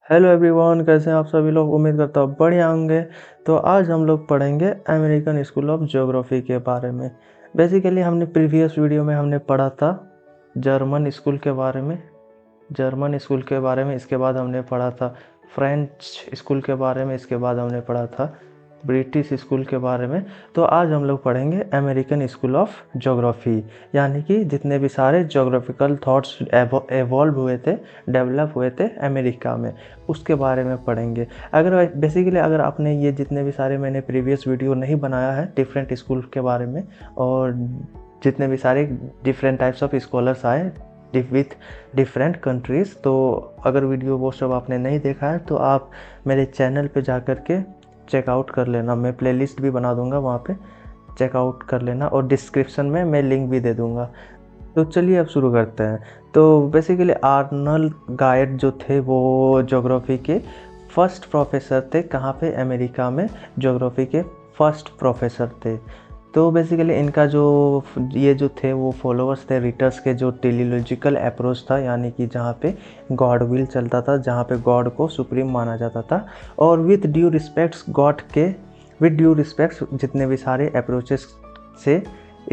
Hello everyone, कैसे हैं आप सभी लोग। उम्मीद करता हूँ बढ़िया होंगे। तो आज हम लोग पढ़ेंगे अमेरिकन स्कूल ऑफ ज्योग्राफी के बारे में। बेसिकली हमने प्रीवियस वीडियो में हमने पढ़ा था जर्मन स्कूल के बारे में। इसके बाद हमने पढ़ा था फ्रेंच स्कूल के बारे में। इसके बाद हमने पढ़ा था ब्रिटिश स्कूल के बारे में। तो आज हम लोग पढ़ेंगे अमेरिकन स्कूल ऑफ ज्योग्राफी, यानी कि जितने भी सारे ज्योग्राफिकल थॉट्स एवॉल्व हुए थे, डेवलप हुए थे अमेरिका में, उसके बारे में पढ़ेंगे। अगर आपने ये जितने भी सारे मैंने प्रीवियस वीडियो नहीं बनाया है डिफरेंट स्कूल के बारे में, और जितने भी सारे डिफरेंट टाइप्स ऑफ स्कॉलर्स आए विथ डिफरेंट कंट्रीज़, तो अगर वीडियो वो सब आपने नहीं देखा है तो आप मेरे चैनल पे जा कर के चेकआउट कर लेना। मैं प्लेलिस्ट भी बना दूंगा, वहाँ पे चेकआउट कर लेना, और डिस्क्रिप्शन में मैं लिंक भी दे दूंगा। तो चलिए अब शुरू करते हैं। तो बेसिकली आर्नल्ड गायड जो थे वो ज्योग्राफी के फर्स्ट प्रोफेसर थे। कहाँ पे? अमेरिका में ज्योग्राफी के फर्स्ट प्रोफेसर थे। तो बेसिकली इनका जो थे वो फॉलोअर्स थे रिटर्स के, जो टेलीलॉजिकल अप्रोच था, यानी कि जहाँ पे गॉड विल चलता था, जहाँ पे गॉड को सुप्रीम माना जाता था, और विद ड्यू रिस्पेक्ट्स जितने भी सारे अप्रोचेस से,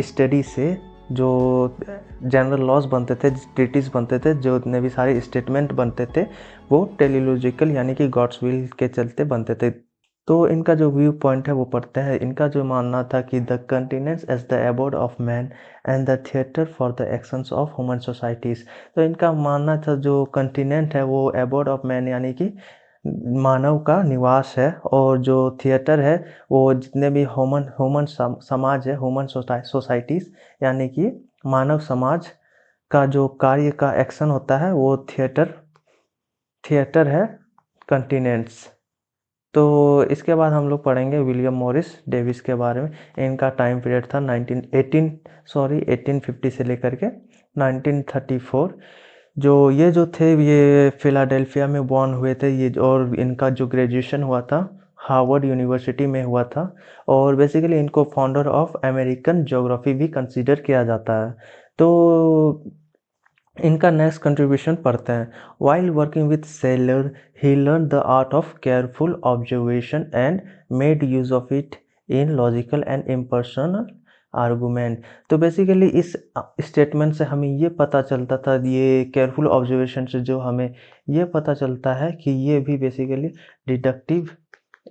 स्टडी से जो जनरल लॉज बनते थे, ट्रीटीज बनते थे, जो इतने भी सारे स्टेटमेंट बनते थे, वो टेलीलॉजिकल यानी कि गॉड्स विल के चलते बनते थे। तो इनका जो व्यू पॉइंट है वो पढ़ते हैं। इनका जो मानना था कि the continents as the abode of man and the theatre for the actions of human societies. तो इनका मानना था जो कंटिनेंट है वो एबोर्ड ऑफ मैन यानी कि मानव का निवास है, और जो थिएटर है वो जितने भी ह्यूमन समाज है, ह्यूमन सोसाइटीज़ यानी कि मानव समाज का जो कार्य का एक्शन होता है वो थिएटर है कंटिनेंट्स। तो इसके बाद हम लोग पढ़ेंगे विलियम मॉरिस डेविस के बारे में। इनका टाइम पीरियड था 1850 से लेकर के 1934। जो थे ये फिलाडेल्फिया में बॉर्न हुए थे ये, और इनका जो ग्रेजुएशन हुआ था हार्वर्ड यूनिवर्सिटी में हुआ था। और बेसिकली इनको फाउंडर ऑफ अमेरिकन ज्योग्राफी भी कंसीडर किया जाता है। तो इनका नेक्स्ट कंट्रीब्यूशन पढ़ते हैं। While working with seller he learn the art of careful observation and made use of it in logical and impersonal argument. तो बेसिकली इस स्टेटमेंट से हमें ये पता चलता था, ये केयरफुल ऑब्जर्वेशन से जो हमें ये पता चलता है कि ये भी बेसिकली डिडक्टिव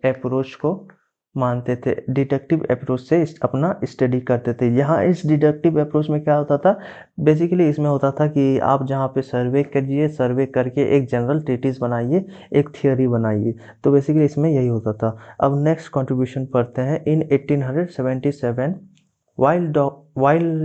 अप्रोच को मानते थे, डिडक्टिव अप्रोच से अपना स्टडी करते थे। यहाँ इस डिडक्टिव अप्रोच में क्या होता था? बेसिकली इसमें होता था कि आप जहाँ पे सर्वे करिए, सर्वे करके एक जनरल ट्रीटिस बनाइए, एक थियोरी बनाइए। तो बेसिकली इसमें यही होता था। अब नेक्स्ट कंट्रीब्यूशन पढ़ते हैं। इन 1877 while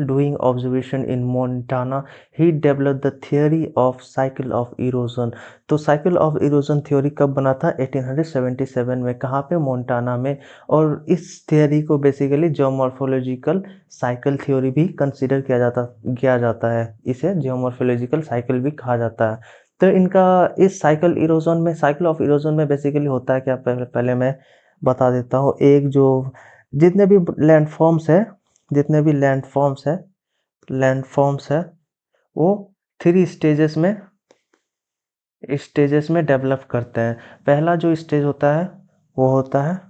doing observation in Montana, he developed the theory of cycle of erosion। तो साइकिल ऑफ इरोजन थ्योरी कब बना था? 1877 में। कहाँ पे? मोन्टाना में। और इस थ्योरी को बेसिकली जियोमॉर्फोलॉजिकल साइकिल थ्योरी भी कंसिडर किया जाता है। इसे जियोमॉर्फोलॉजिकल साइकिल भी कहा जाता है। तो इनका इस साइकिल ऑफ इरोजन में बेसिकली होता है क्या, पहले मैं बता देता हूँ। एक जो जितने भी लैंडफॉर्म्स है वो 3 स्टेजेस में डेवलप करते हैं। पहला जो स्टेज होता है वो होता है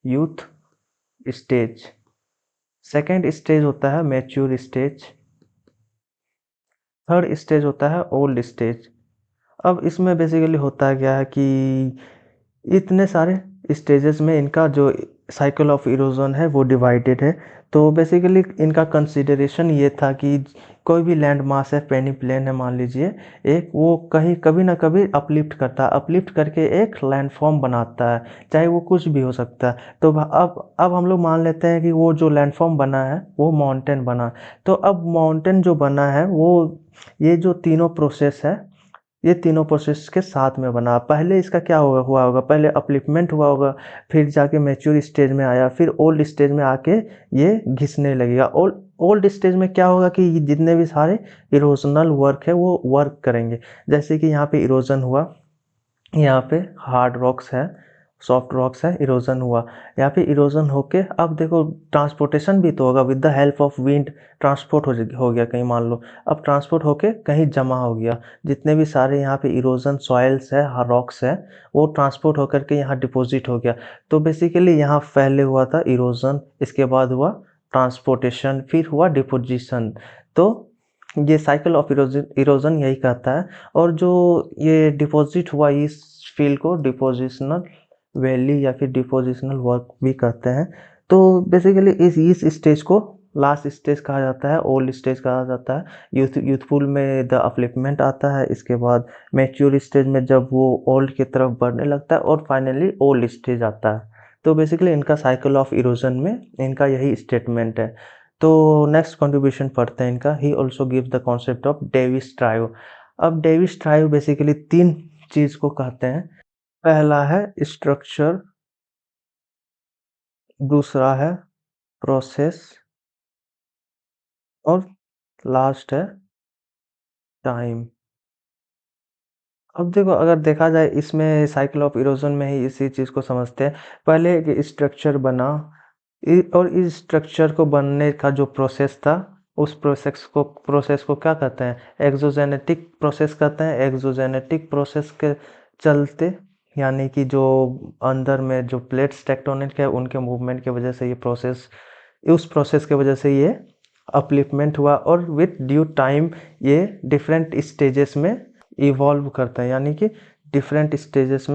यूथ स्टेज। सेकेंड स्टेज होता है मैच्योर स्टेज। थर्ड स्टेज होता है ओल्ड स्टेज। अब इसमें बेसिकली होता क्या है कि इतने सारे स्टेजेस में इनका जो साइकिल ऑफ इरोजन है वो डिवाइडेड है। तो बेसिकली इनका कंसिडरेशन ये था कि कोई भी लैंड मास है, पेनी प्लेन है मान लीजिए, एक वो कहीं कभी ना कभी अपलिफ्ट करके एक लैंडफॉर्म बनाता है, चाहे वो कुछ भी हो सकता है। तो अब हम लोग मान लेते हैं कि वो जो लैंडफॉर्म बना है वो माउंटेन बना। तो अब माउंटेन जो बना है वो ये जो तीनों प्रोसेस है, ये तीनों प्रोसेस के साथ में बना। पहले इसका क्या हुआ होगा? पहले अपलिफ्टमेंट हुआ होगा, फिर जाके मैच्योर स्टेज में आया, फिर ओल्ड स्टेज में आके ये घिसने लगेगा। ओल्ड स्टेज में क्या होगा कि जितने भी सारे इरोजनल वर्क है वो वर्क करेंगे। जैसे कि यहाँ पे इरोजन हुआ, यहाँ पे हार्ड रॉक्स है, सॉफ्ट रॉक्स है, इरोजन हुआ, यहाँ पे इरोजन होके अब देखो ट्रांसपोर्टेशन भी तो होगा, with the help of wind transport हो गया कहीं, मान लो अब ट्रांसपोर्ट होके कहीं जमा हो गया, जितने भी सारे यहाँ पे इरोजन सॉइल्स है, रॉक्स है, वो ट्रांसपोर्ट होकर के यहाँ डिपॉजिट हो गया। तो बेसिकली यहाँ पहले हुआ था इरोजन, इसके बाद हुआ ट्रांसपोर्टेशन, फिर हुआ डिपोजिशन। तो ये साइकिल ऑफ इरोजन यही कहता है। और जो ये डिपॉजिट हुआ इस फील्ड को डिपोजिशनल वैली या फिर डिपोजिशनल वर्क भी कहते हैं। तो बेसिकली इस स्टेज को लास्ट स्टेज कहा जाता है, ओल्ड स्टेज कहा जाता है। यूथफुल में द अपलिफ्टमेंट आता है, इसके बाद मैच्योर स्टेज में जब वो ओल्ड की तरफ बढ़ने लगता है, और फाइनली ओल्ड स्टेज आता है। तो बेसिकली इनका साइकिल ऑफ इरोजन में इनका यही स्टेटमेंट है। तो नेक्स्ट कंट्रीब्यूशन पढ़ते हैं इनका। He also gives the concept of Davis trio. अब डेविस ट्रायो बेसिकली 3 चीज़ को कहते हैं। पहला है स्ट्रक्चर, दूसरा है प्रोसेस, और लास्ट है टाइम। अब देखो अगर देखा जाए इसमें साइकिल ऑफ इरोजन में ही इसी चीज़ को समझते हैं। पहले एक स्ट्रक्चर बना, और इस स्ट्रक्चर को बनने का जो प्रोसेस था, उस प्रोसेस को क्या कहते हैं, एक्सोजेनेटिक प्रोसेस कहते हैं। एक्सोजेनेटिक प्रोसेस के चलते, यानी कि जो अंदर में जो प्लेट्स टेक्टोनिक है उनके मूवमेंट की वजह से ये प्रोसेस, उस प्रोसेस की वजह से ये अपलिफ्टमेंट हुआ, और विथ ड्यू टाइम ये डिफरेंट स्टेजेस में इवॉल्व करता है, यानी कि डिफरेंट स्टेजेस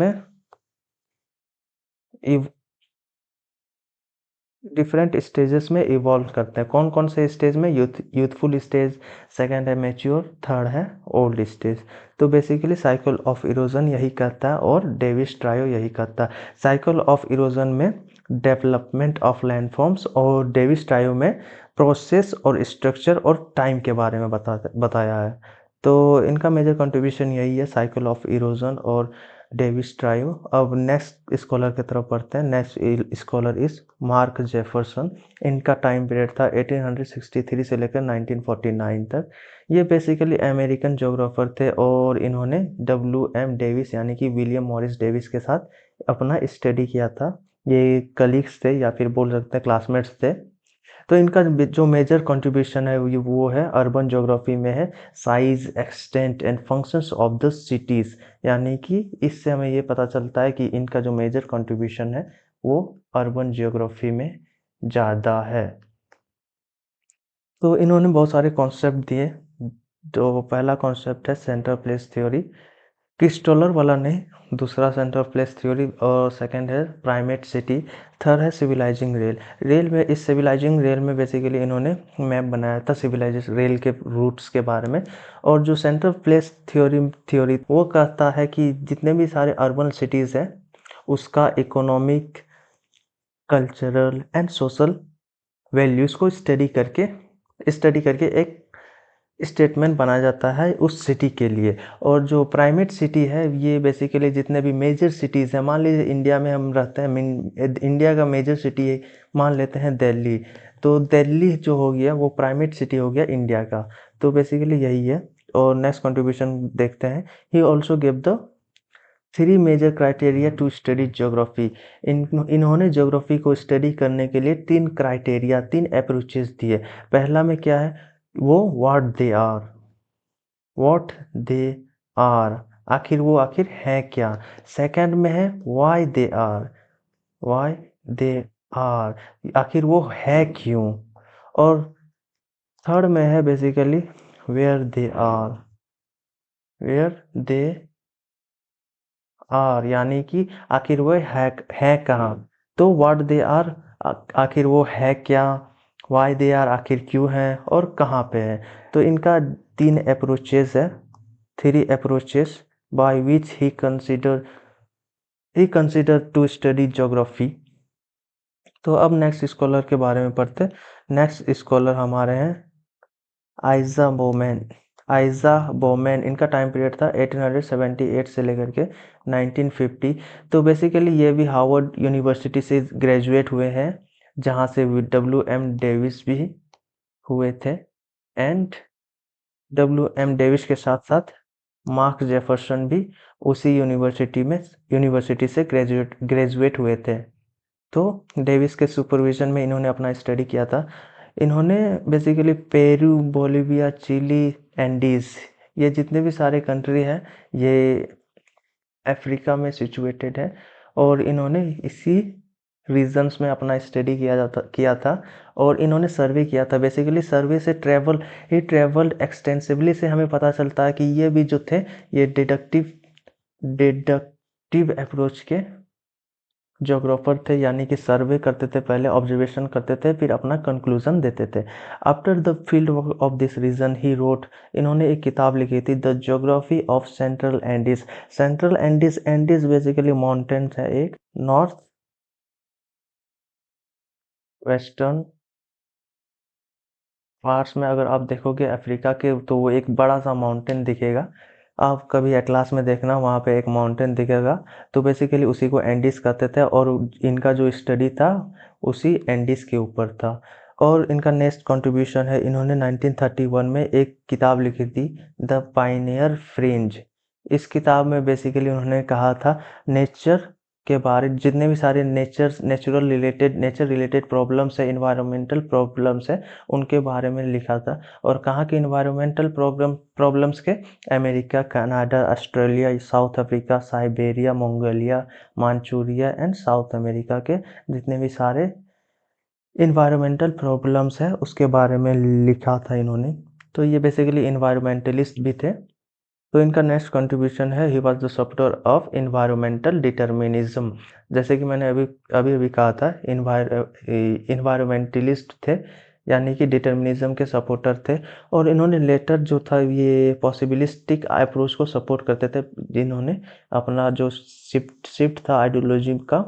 में इवॉल्व करते हैं। कौन कौन से स्टेज में, यूथफुल स्टेज, सेकंड है मैच्योर, थर्ड है ओल्ड स्टेज। तो बेसिकली साइकिल ऑफ इरोजन यही कहता है, और डेविस ट्रायो यही कहता है। साइकिल ऑफ इरोजन में डेवलपमेंट ऑफ लैंडफॉर्म्स, और डेविस ट्रायो में प्रोसेस और स्ट्रक्चर और टाइम के बारे में बताया है। तो इनका मेजर कंट्रीब्यूशन यही है, साइकिल ऑफ इरोजन और डेविस ट्रायो। अब नेक्स्ट स्कॉलर की तरफ पढ़ते हैं। Next scholar is mark Jefferson. इनका टाइम पीरियड था 1863 से लेकर 1949 तक। ये बेसिकली अमेरिकन ज्योग्राफर थे, और इन्होंने WM डेविस यानी कि विलियम मॉरिस डेविस के साथ अपना स्टडी किया था। ये कलीग्स थे, या फिर बोल सकते हैं क्लासमेट्स थे। तो इनका जो मेजर कंट्रीब्यूशन है वो है अर्बन ज्योग्राफी में है, size, extent and functions of the cities. यानी कि इससे हमें ये पता चलता है कि इनका जो मेजर कंट्रीब्यूशन है वो अर्बन ज्योग्राफी में ज़्यादा है। तो इन्होंने बहुत सारे कॉन्सेप्ट दिए। तो पहला कॉन्सेप्ट है सेंटर प्लेस थ्योरी, क्रिस्टोलर वाला नहीं, दूसरा सेंटर ऑफ प्लेस थ्योरी, और सेकंड है प्राइमेट सिटी, थर्ड है सिविलाइजिंग रेल। रेल में, इस सिविलाइजिंग रेल में बेसिकली इन्होंने मैप बनाया था सिविलाइजेशन रेल के रूट्स के बारे में। और जो सेंटर ऑफ प्लेस थ्योरी वो कहता है कि जितने भी सारे अर्बन सिटीज़ हैं उसका economic, cultural and social values को स्टडी करके एक स्टेटमेंट बनाया जाता है उस सिटी के लिए। और जो प्राइमेट सिटी है ये बेसिकली जितने भी मेजर सिटीज़ हैं, मान लीजिए इंडिया में हम रहते हैं, इंडिया का मेजर सिटी है, मान लेते हैं दिल्ली। तो दिल्ली जो हो गया वो प्राइमेट सिटी हो गया इंडिया का। तो बेसिकली यही है। और नेक्स्ट कंट्रीब्यूशन देखते हैं। He also give the 3 major criteria to study geography. इन्होंने ज्योग्राफी को स्टडी करने के लिए 3 क्राइटेरिया, 3 अप्रोचेस दिए। पहला में क्या है, वो व्हाट दे आर, आखिर है क्या। सेकंड में है वाई दे आर, आखिर वो है क्यों। और थर्ड में है बेसिकली वेयर दे आर, यानी कि आखिर वो है कहाँ। तो व्हाट दे आर, आखिर वो है क्या, वाई दे आर, आखिर क्यों है, और कहाँ पे है। तो इनका 3 अप्रोचेस है, 3 approaches by which he consider to study geography. तो अब नेक्स्ट स्कॉलर के बारे में पढ़ते। नेक्स्ट स्कॉलर हमारे हैं आइजा बोमेन। इनका टाइम पीरियड था 1878 से लेकर के 1950। तो बेसिकली ये भी हार्वर्ड यूनिवर्सिटी से ग्रेजुएट हुए हैं, जहाँ से WM डेविस भी हुए थे। एंड WM डेविस के साथ साथ मार्क जेफरसन भी उसी यूनिवर्सिटी से ग्रेजुएट हुए थे। तो डेविस के सुपरविजन में इन्होंने अपना स्टडी किया था। इन्होंने basically Peru, Bolivia, Chile, Andes, ये जितने भी सारे कंट्री हैं ये अफ्रीका में सिचुएटेड है, और इन्होंने इसी रीजन्स में अपना स्टडी किया था। और इन्होंने सर्वे किया था। बेसिकली सर्वे से ट्रेवल्ड एक्सटेंसिवली से हमें पता चलता है कि ये भी जो थे ये डिडक्टिव अप्रोच के ज्योग्राफर थे, यानी कि सर्वे करते थे, पहले ऑब्जर्वेशन करते थे, फिर अपना कंक्लूजन देते थे। After the field of this region he wrote, इन्होंने एक किताब लिखी थी, the geography of central Andes. Central Andes, Andes basically mountains है, एक नॉर्थ वेस्टर्न पार्ट्स में अगर आप देखोगे अफ्रीका के तो वो एक बड़ा सा माउंटेन दिखेगा। आप कभी एटलास में देखना, वहाँ पे एक माउंटेन दिखेगा। तो बेसिकली उसी को एंडीज कहते थे, और इनका जो स्टडी था उसी एंडीज के ऊपर था। और इनका नेक्स्ट कंट्रीब्यूशन है, इन्होंने 1931 में एक किताब लिखी थी, द पाइनियर फ्रिंज। इस किताब में बेसिकली उन्होंने कहा था नेचर के बारे, जितने भी सारे नेचर रिलेटेड प्रॉब्लम्स है, इन्वायरमेंटल प्रॉब्लम्स है, उनके बारे में लिखा था। और कहाँ के इन्वायरमेंटल प्रॉब्लम्स के, America, Canada, Australia, South Africa, Siberia, Mongolia, Manchuria and South America के जितने भी सारे इन्वायरमेंटल प्रॉब्लम्स है उसके बारे में लिखा था इन्होंने। तो ये बेसिकली इन्वायरमेंटलिस्ट भी थे। तो इनका नेक्स्ट कंट्रीब्यूशन है, he was the supporter of environmental determinism. जैसे कि मैंने अभी अभी अभी कहा था, इन्वायरमेंटलिस्ट थे, यानी कि डिटर्मिनिज्म के सपोर्टर थे। और इन्होंने लेटर जो था ये पॉसिबिलिस्टिक अप्रोच को सपोर्ट करते थे, जिन्होंने अपना जो शिफ्ट था आइडियोलॉजी का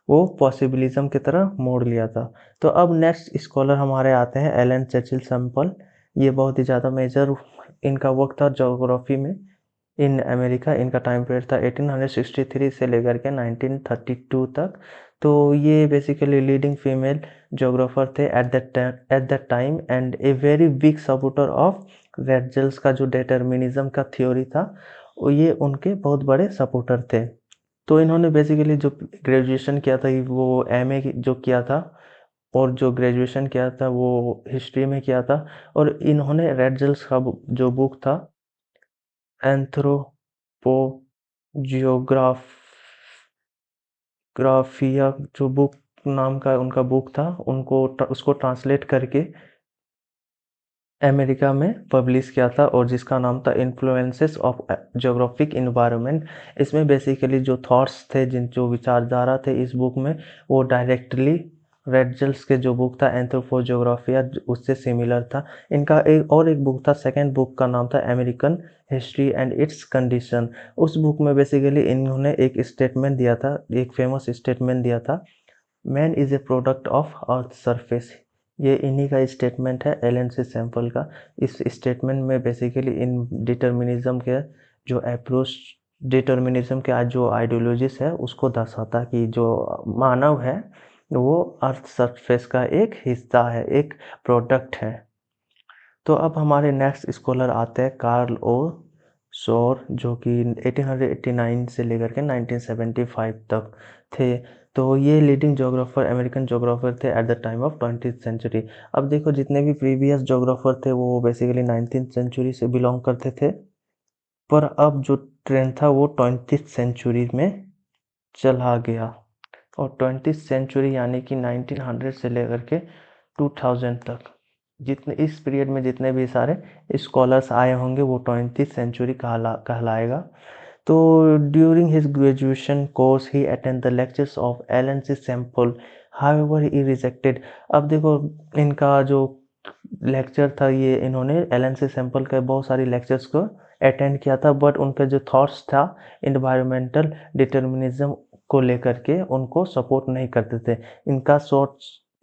वो पॉसिबिलिज्म की तरह मोड़ लिया था। तो अब नेक्स्ट स्कॉलर हमारे आते हैं एलन चर्चिल सैम्पल। ये बहुत ही ज़्यादा मेजर इनका वर्क था ज्योग्राफी में इन अमेरिका। इनका टाइम पीरियड था 1863 से लेकर के 1932 तक। तो ये बेसिकली लीडिंग फीमेल ज्योग्राफर थे at that time, and a very big supporter of Ratzel's का जो डिटर्मिनिज्म का थ्योरी था, ये उनके बहुत बड़े सपोर्टर थे। तो इन्होंने बेसिकली जो ग्रेजुएशन किया था वो एमए जो किया था, और जो ग्रेजुएशन किया था वो हिस्ट्री में किया था। और इन्होंने रेडजल्स का जो बुक था एंथ्रोपोजियोग्राफिया, जो बुक नाम का उनका बुक था, उसको ट्रांसलेट करके अमेरिका में पब्लिश किया था, और जिसका नाम था इन्फ्लुएंसेस ऑफ ज्योग्राफिक इन्वायरमेंट। इसमें बेसिकली जो थॉट्स थे, जिन जो विचारधारा थे इस बुक में, वो डायरेक्टली रेडजल्स के जो बुक था एंथ्रोपोजियोग्राफिया उससे सिमिलर था। इनका एक बुक था, सेकंड बुक का नाम था American history and it's condition. उस बुक में बेसिकली इन्होंने एक स्टेटमेंट दिया था, एक फेमस स्टेटमेंट दिया था, man is a product of earth surface. ये इन्हीं का स्टेटमेंट है, एलन सी सैम्पल का। इस स्टेटमेंट में बेसिकली इन डिटर्मिनिज्म के जो अप्रोच, डिटर्मिनिज्म के आज जो आइडियोलॉजीज है उसको दर्शाता कि जो मानव है वो अर्थ सरफेस का एक हिस्सा है, एक प्रोडक्ट है। तो अब हमारे नेक्स्ट स्कॉलर आते हैं कार्ल ओ शोर, जो कि 1889 से लेकर के 1975 तक थे। तो ये लीडिंग जोग्राफर, अमेरिकन जोग्राफर थे at the time of 20th century. अब देखो जितने भी प्रीवियस जोग्राफर थे वो बेसिकली 19th सेंचुरी से बिलोंग करते थे, पर अब जो ट्रेंड था वो 20th सेंचुरी में चला गया। और 20th सेंचुरी यानी कि 1900 से लेकर के 2000 तक, जितने इस पीरियड में जितने भी सारे स्कॉलर्स आए होंगे वो 20th सेंचुरी कहलाएगा। तो during his graduation course he attend the lectures of Ellen C Semple, however he rejected. अब देखो इनका जो लेक्चर था, ये इन्होंने एलन सी सैम्पल के बहुत सारी लेक्चर्स को अटेंड किया था, बट उनका जो थॉट्स था इन्वायरमेंटल डिटर्मिनिज्म को लेकर के उनको सपोर्ट नहीं करते थे।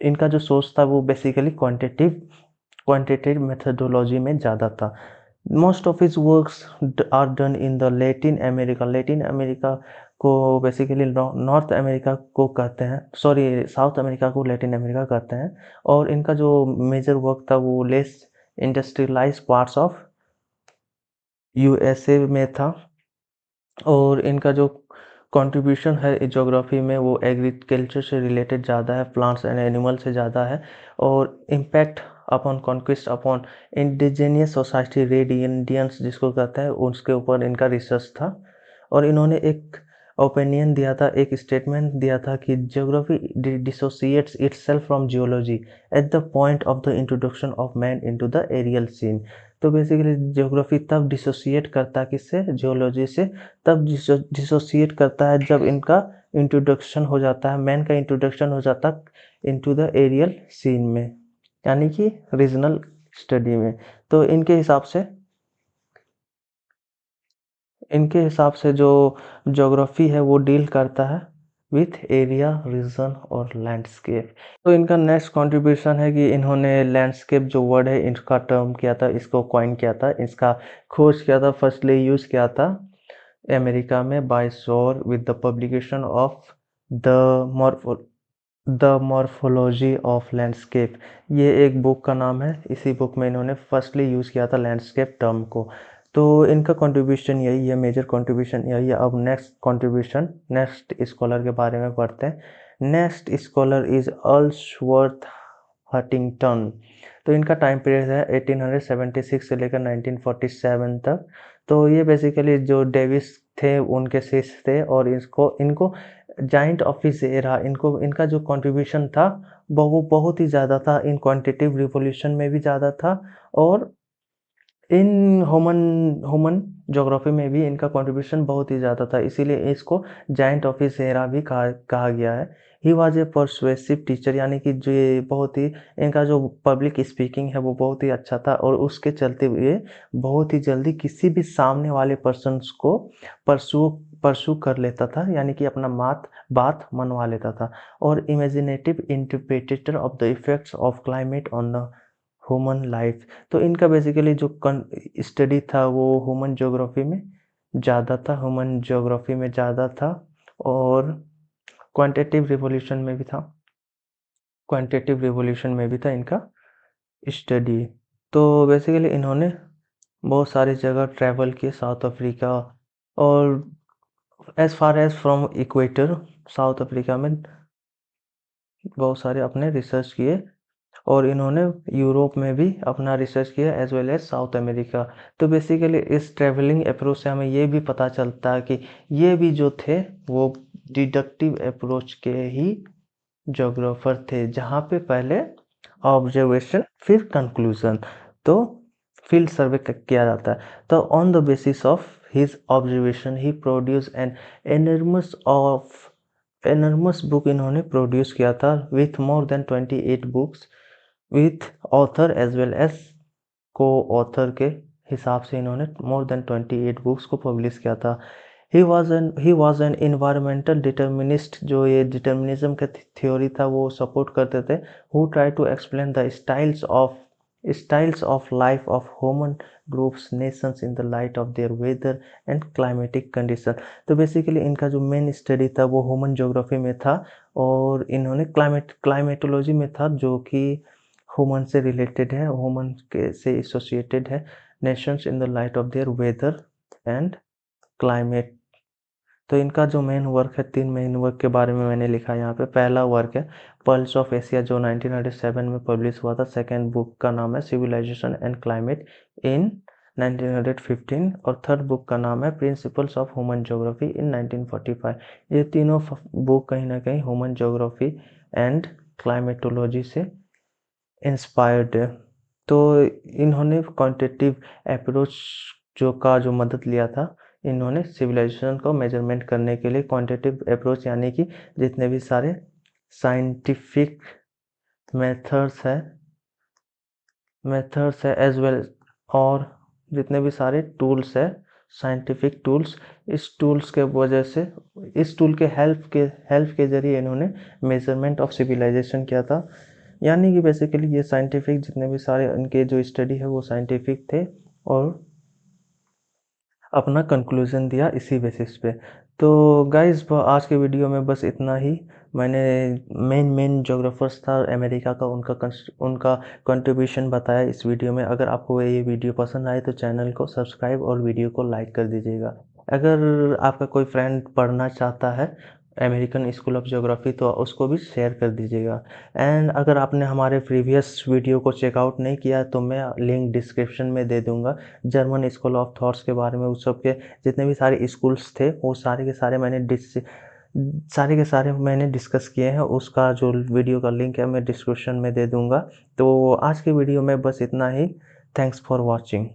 इनका जो सोच था वो बेसिकली क्वांटिटेटिव मेथडोलॉजी में ज़्यादा था। Most of his works are done in the Latin America को बेसिकली नॉर्थ अमेरिका को कहते हैं, सॉरी साउथ अमेरिका को लैटिन अमेरिका कहते हैं। और इनका जो मेजर वर्क था वो less industrialise parts of USA में था। और इनका जो कंट्रीब्यूशन है ज्योग्राफी में वो एग्रीकल्चर से रिलेटेड ज़्यादा है, प्लांट्स एंड एनिमल से ज़्यादा है। और impact upon conquest upon indigenous society, red Indians जिसको कहते हैं, उसके ऊपर इनका रिसर्च था। और इन्होंने एक ओपिनियन दिया था, एक स्टेटमेंट दिया था कि geography dissociates itself from geology at the point of the introduction of man into the areal scene. तो बेसिकली ज्योग्राफी तब डिसोसिएट करता है किससे, जियोलॉजी से। तब डिसोसिएट करता है जब इनका इंट्रोडक्शन हो जाता है, मैन का इंट्रोडक्शन हो जाता है इनटू द एरियल सीन में, यानी कि रीजनल स्टडी में। तो इनके हिसाब से जो ज्योग्राफी है वो डील करता है विथ एरिया, रीजन और लैंडस्केप। तो इनका नेक्स्ट कंट्रीब्यूशन है कि इन्होंने लैंडस्केप जो वर्ड है इसका टर्म किया था, इसको कॉइन किया था, इसका खोज किया था, फर्स्टली यूज किया था अमेरिका में बाय शोर with the publication of the morpho the morphology of landscape. ये एक बुक का नाम है। इसी बुक में इन्होंने फर्स्टली यूज़ किया था लैंडस्केप टर्म को। तो इनका कंट्रीब्यूशन यही है, मेजर कंट्रीब्यूशन यही है। अब नेक्स्ट स्कॉलर के बारे में पढ़ते हैं। Next scholar is Ellsworth Huntington. तो इनका टाइम पीरियड है 1876 से लेकर 1947 तक। तो ये बेसिकली जो डेविस थे उनके शिष्य थे, और इसको इनको जाइंट ऑफिस एरा, इनको इनका जो कंट्रीब्यूशन था वो बहुत ही ज़्यादा था। इन क्वांटिटेटिव रिवॉल्यूशन में भी ज़्यादा था, और इन ह्यूमन ह्यूमन ज्योग्राफी में भी इनका कंट्रीब्यूशन बहुत ही ज़्यादा था, इसीलिए इसको जाइंट ऑफिस एरा भी कहा गया है। He was a persuasive teacher, यानी कि जो ये बहुत ही, इनका जो पब्लिक स्पीकिंग है वो बहुत ही अच्छा था, और उसके चलते हुए बहुत ही जल्दी किसी भी सामने वाले पर्सन्स को परसू परसू कर लेता था, यानी कि अपना बात मनवा लेता था। और imaginative interpreter of the effects of climate on the human life. तो इनका बेसिकली जो स्टडी था वो ह्यूमन ज्योग्राफी में ज़्यादा था, और क्वांटिटेटिव रिवॉल्यूशन में भी था क्वांटिटेटिव रिवॉल्यूशन में भी था इनका स्टडी। तो बेसिकली इन्होंने बहुत सारी जगह ट्रैवल किए, साउथ अफ्रीका, और as far as from equator, South Africa में बहुत सारे अपने रिसर्च किए। और इन्होंने यूरोप में भी अपना रिसर्च किया, as well as South America. तो बेसिकली इस ट्रैवलिंग अप्रोच से हमें ये भी पता चलता है कि ये भी जो थे वो डिडक्टिव अप्रोच के ही जोग्राफर थे, जहाँ पे पहले ऑब्जर्वेशन फिर कंक्लूजन, तो फील्ड सर्वे किया जाता है। तो on the basis of his observation ही produce an enormous of enormous book इन्होंने प्रोड्यूस किया था, with more than 28 books, with author as well as coauthor के हिसाब से इन्होंने मोर देन 28 बुक्स को पब्लिश किया था। He was an environmental determinist, जो ये डिटर्मिनिज्म का थ्योरी था वो सपोर्ट करते थे। Who try to explain the styles of life of human groups nations in the light of their weather and climatic condition. तो बेसिकली इनका जो मेन स्टडी था वो ह्यूमन ज्योग्राफी में था, और इन्होंने क्लाइमेटोलॉजी में था, जो कि ह्यूमन से रिलेटेड है, ह्यूमन के से एसोसिएटेड है। Nations in the light of their weather and climate. तो इनका जो मेन वर्क है, 3 मेन वर्क के बारे में मैंने लिखा है यहाँ पे। पहला वर्क है पल्स ऑफ एशिया, जो 1997 में पब्लिश हुआ था। सेकेंड बुक का नाम है सिविलाइजेशन एंड क्लाइमेट इन 1915, और थर्ड बुक का नाम है प्रिंसिपल्स ऑफ ह्यूमन ज्योग्राफी इन 1945। ये तीनों बुक कहीं ना कहीं ह्यूमन ज्योग्राफी एंड क्लाइमेटोलॉजी से इंस्पायर्ड है। तो इन्होंने क्वांटिटेटिव अप्रोच जो मदद लिया था, इन्होंने सिविलाइजेशन को मेजरमेंट करने के लिए क्वांटिटेटिव अप्रोच, यानी कि जितने भी सारे साइंटिफिक मेथड्स है एज वेल, और जितने भी सारे टूल्स है, साइंटिफिक टूल्स, इस टूल के हेल्प के जरिए इन्होंने मेजरमेंट ऑफ सिविलाइजेशन किया था। यानी कि बेसिकली ये साइंटिफिक, जितने भी सारे इनके जो स्टडी है वो साइंटिफिक थे, और अपना कंक्लूजन दिया इसी बेसिस पे। तो गाइस आज के वीडियो में बस इतना ही। मैंने मेन जोग्राफर्स था अमेरिका का, उनका कंट्रीब्यूशन बताया इस वीडियो में। अगर आपको ये वीडियो पसंद आए तो चैनल को सब्सक्राइब और वीडियो को लाइक कर दीजिएगा। अगर आपका कोई फ्रेंड पढ़ना चाहता है अमेरिकन स्कूल ऑफ ज्योग्राफी तो उसको भी शेयर कर दीजिएगा। एंड अगर आपने हमारे प्रीवियस वीडियो को चेकआउट नहीं किया तो मैं लिंक डिस्क्रिप्शन में दे दूंगा। जर्मन स्कूल ऑफ थॉट्स के बारे में, उस सब के जितने भी सारे स्कूल्स थे वो सारे के सारे मैंने डिस्कस किए हैं। उसका जो वीडियो का लिंक है मैं डिस्क्रिप्शन में दे दूंगा। तो आज के वीडियो में बस इतना ही। Thanks for watching.